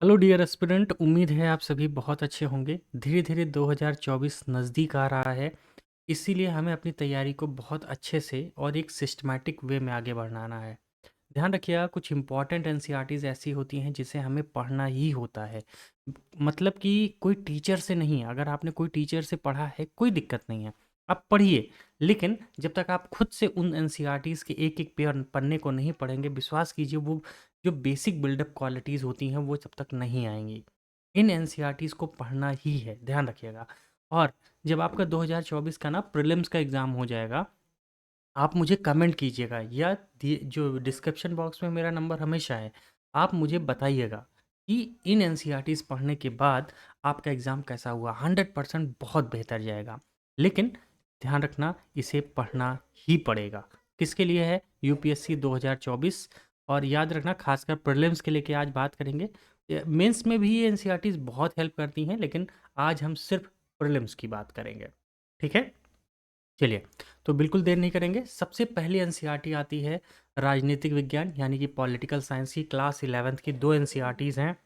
Hello dear aspirant, उम्मीद है आप सभी बहुत अच्छे होंगे। धीरे धीरे 2024 नज़दीक आ रहा है। इसीलिए हमें अपनी तैयारी को बहुत अच्छे से और एक सिस्टमैटिक वे में आगे बढ़ाना है। ध्यान रखिएगा, कुछ इंपॉर्टेंट एनसीईआरटीज़ ऐसी होती हैं जिसे हमें पढ़ना ही होता है। मतलब कि कोई टीचर से नहीं, अगर आपने कोई टीचर से पढ़ा है कोई दिक्कत नहीं है, आप पढ़िए। लेकिन जब तक आप खुद से उन एनसीईआरटीज़ के एक एक पेयर पन्ने को नहीं पढ़ेंगे, विश्वास कीजिए वो जो बेसिक बिल्डअप क्वालिटीज़ होती हैं वो जब तक नहीं आएंगी। इन एनसीईआरटीज़ को पढ़ना ही है, ध्यान रखिएगा। और जब आपका 2024 का ना प्रीलिम्स का एग्ज़ाम हो जाएगा, आप मुझे कमेंट कीजिएगा या जो डिस्क्रिप्शन बॉक्स में मेरा नंबर हमेशा है, आप मुझे बताइएगा कि इन एनसीईआरटीज़ पढ़ने के बाद आपका एग्ज़ाम कैसा हुआ। 100% बहुत बेहतर जाएगा। लेकिन ध्यान रखना, इसे पढ़ना ही पड़ेगा। किसके लिए है? यूपीएससी 2024। और याद रखना, खासकर प्रीलिम्स के लिए कि आज बात करेंगे। मेंस में भी ये एनसीईआरटीज़ बहुत हेल्प करती हैं, लेकिन आज हम सिर्फ प्रीलिम्स की बात करेंगे। ठीक है, चलिए। तो बिल्कुल देर नहीं करेंगे। सबसे पहली एनसीईआरटी आती है राजनीतिक विज्ञान, यानी कि पॉलिटिकल साइंस की क्लास 11th की दो एनसीईआरटीज़ हैं।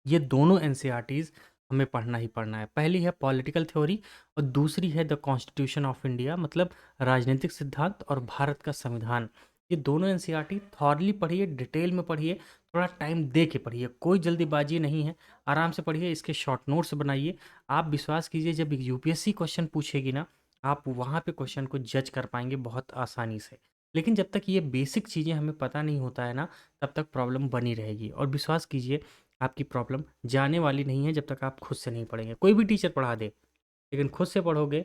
ये दोनों एनसीईआरटीज़ हमें पढ़ना ही पढ़ना है। पहली है पॉलिटिकल थ्योरी और दूसरी है द कॉन्स्टिट्यूशन ऑफ इंडिया, मतलब राजनीतिक सिद्धांत और भारत का संविधान। ये दोनों एनसीईआरटी थॉरली पढ़िए, डिटेल में पढ़िए, थोड़ा टाइम दे के पढ़िए, कोई जल्दीबाजी नहीं है। आराम से पढ़िए, इसके शॉर्ट नोट्स बनाइए। आप विश्वास कीजिए, जब यूपीएससी क्वेश्चन पूछेगी ना, आप वहाँ पे क्वेश्चन को जज कर पाएंगे बहुत आसानी से। लेकिन जब तक ये बेसिक चीज़ें हमें पता नहीं होता है ना, तब तक प्रॉब्लम बनी रहेगी। और विश्वास कीजिए, आपकी प्रॉब्लम जाने वाली नहीं है जब तक आप खुद से नहीं पढ़ेंगे। कोई भी टीचर पढ़ा दे, लेकिन खुद से पढ़ोगे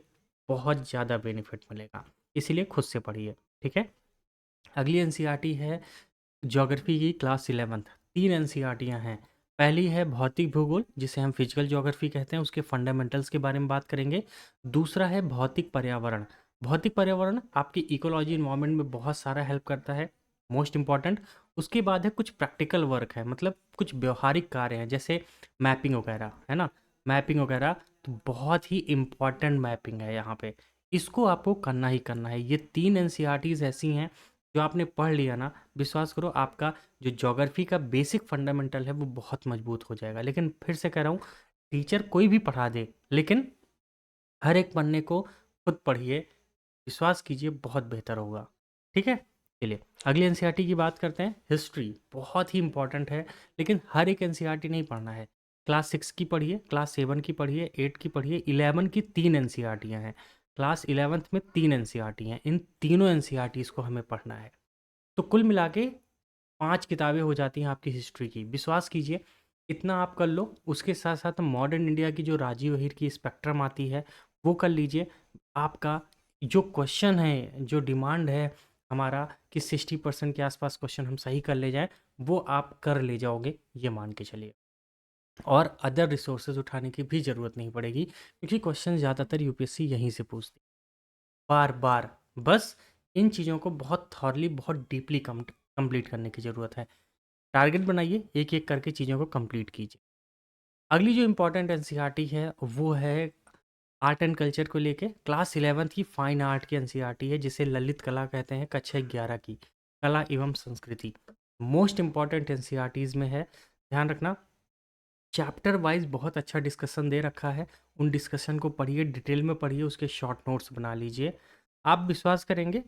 बहुत ज़्यादा बेनिफिट मिलेगा। इसीलिए खुद से पढ़िए। ठीक है। अगली एनसीईआरटी है ज्योग्राफी की क्लास 11th। तीन एनसीईआरटियाँ हैं। पहली है भौतिक भूगोल, जिसे हम फिजिकल ज्योग्राफी कहते हैं, उसके फंडामेंटल्स के बारे में बात करेंगे। दूसरा है भौतिक पर्यावरण। भौतिक पर्यावरण आपकी इकोलॉजी इन्वायरमेंट में बहुत सारा हेल्प करता है, मोस्ट इम्पॉर्टेंट। उसके बाद है कुछ प्रैक्टिकल वर्क है, मतलब कुछ व्यवहारिक कार्य हैं, जैसे मैपिंग वगैरह, है ना। मैपिंग वगैरह तो बहुत ही इम्पॉर्टेंट मैपिंग है यहाँ पे, इसको आपको करना ही करना है। ये तीन एनसीईआरटीज़ ऐसी हैं, जो आपने पढ़ लिया ना, विश्वास करो आपका जो ज्योग्राफी का बेसिक फंडामेंटल है वो बहुत मजबूत हो जाएगा। लेकिन फिर से कह रहा हूँ, टीचर कोई भी पढ़ा दे, लेकिन हर एक पन्ने को खुद पढ़िए। विश्वास कीजिए बहुत बेहतर होगा। ठीक है। चलिए, अगली एनसीईआरटी की बात करते हैं। हिस्ट्री बहुत ही इंपॉर्टेंट है, लेकिन हर एक एनसीईआरटी नहीं पढ़ना है। क्लास 6 की पढ़िए, क्लास 7 की पढ़िए, 8 की पढ़िए, 11 की तीन एनसीईआरटियाँ हैं। क्लास 11th में तीन एनसीईआरटी हैं, इन तीनों एनसीईआरटीज़ को हमें पढ़ना है। तो कुल मिला के 5 किताबें हो जाती हैं आपकी हिस्ट्री की। विश्वास कीजिए, इतना आप कर लो। उसके साथ-साथ मॉडर्न इंडिया की जो राजीव अहीर की स्पेक्ट्रम आती है, वो कर लीजिए। आपका जो क्वेश्चन है, जो डिमांड है हमारा कि 60% के आसपास क्वेश्चन हम सही कर ले जाएँ, वो आप कर ले जाओगे, ये मान के चलिए। और अदर रिसोर्सेज़ उठाने की भी ज़रूरत नहीं पड़ेगी, क्योंकि क्वेश्चन ज़्यादातर यूपीएससी यहीं से पूछती है, बार-बार। बस इन चीज़ों को बहुत थॉरली, बहुत डीपली कंप्लीट करने की ज़रूरत है। टारगेट बनाइए, एक-एक करके चीज़ों को कंप्लीट कीजिए। अगली जो इम्पोर्टेंट एनसीईआरटी है, वो है आर्ट एंड कल्चर को लेके। क्लास 11th की फाइन आर्ट की एनसीईआरटी है, जिसे ललित कला कहते हैं, कक्षा 11 की कला एवं संस्कृति। मोस्ट इम्पॉर्टेंट एनसीईआरटीज़ में है। ध्यान रखना, चैप्टर वाइज बहुत अच्छा डिस्कशन दे रखा है। उन डिस्कशन को पढ़िए, डिटेल में पढ़िए, उसके शॉर्ट नोट्स बना लीजिए। आप विश्वास करेंगे,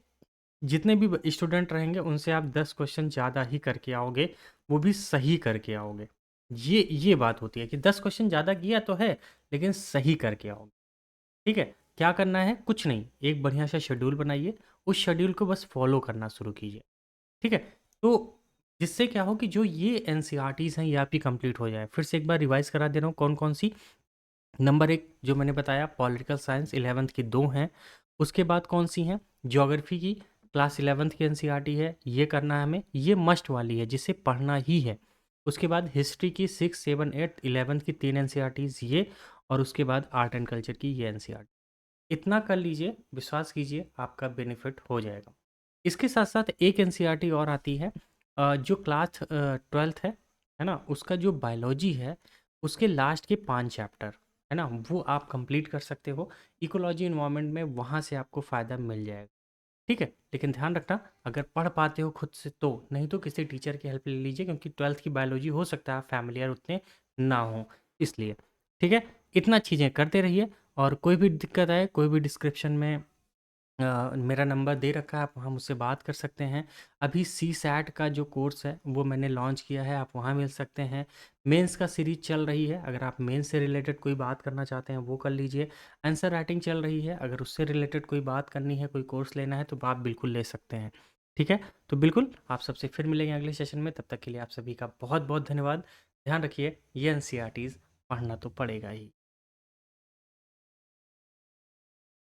जितने भी स्टूडेंट रहेंगे उनसे आप 10 क्वेश्चन ज़्यादा ही करके आओगे, वो भी सही करके आओगे। ये बात होती है कि 10 क्वेश्चन ज़्यादा किया तो है, लेकिन सही करके आओगे। ठीक है। क्या करना है? कुछ नहीं, एक बढ़िया सा शेड्यूल बनाइए, उस शेड्यूल को बस फॉलो करना शुरू कीजिए। ठीक है। तो जिससे क्या हो कि जो ये एनसीईआरटीज़ हैं ये आपकी कंप्लीट हो जाए। फिर से एक बार रिवाइज करा दे रहा हूँ कौन कौन सी। नंबर एक जो मैंने बताया, पॉलिटिकल साइंस 11th की दो हैं। उसके बाद कौन सी हैं? ज्योग्राफी की क्लास 11th की एनसीईआरटी है, ये करना है हमें, ये मस्ट वाली है, जिसे पढ़ना ही है। उसके बाद हिस्ट्री की 6, 7, 8, 11th की तीन एनसीईआरटीज ये, और उसके बाद आर्ट एंड कल्चर की ये एनसीईआरटी। इतना कर लीजिए, विश्वास कीजिए आपका बेनिफिट हो जाएगा। इसके साथ साथ एक एनसीईआरटी और आती है, जो क्लास 12th है ना, उसका जो बायोलॉजी है, उसके लास्ट के 5 चैप्टर है ना, वो आप कंप्लीट कर सकते हो। इकोलॉजी इन्वायरमेंट में वहाँ से आपको फ़ायदा मिल जाएगा। ठीक है? लेकिन ध्यान रखना, अगर पढ़ पाते हो खुद से तो, नहीं तो किसी टीचर की हेल्प ले लीजिए, क्योंकि 12th की बायोलॉजी हो सकता है आप फ़ैमिलियर उतने ना हों, इसलिए। ठीक है? इतना चीज़ें करते रहिए, और कोई भी दिक्कत आए, कोई भी डिस्क्रिप्शन में मेरा नंबर दे रखा है, आप वहाँ मुझसे बात कर सकते हैं। अभी सीसैट का जो कोर्स है वो मैंने लॉन्च किया है, आप वहाँ मिल सकते हैं। मेंस का सीरीज़ चल रही है, अगर आप मेंस से रिलेटेड कोई बात करना चाहते हैं वो कर लीजिए। आंसर राइटिंग चल रही है, अगर उससे रिलेटेड कोई बात करनी है, कोई कोर्स लेना है तो आप बिल्कुल ले सकते हैं। ठीक है? तो बिल्कुल आप सबसे फिर मिलेंगे अगले सेशन में, तब तक के लिए आप सभी का बहुत बहुत धन्यवाद। ध्यान रखिए, ये एनसीईआरटीज़ पढ़ना तो पड़ेगा ही।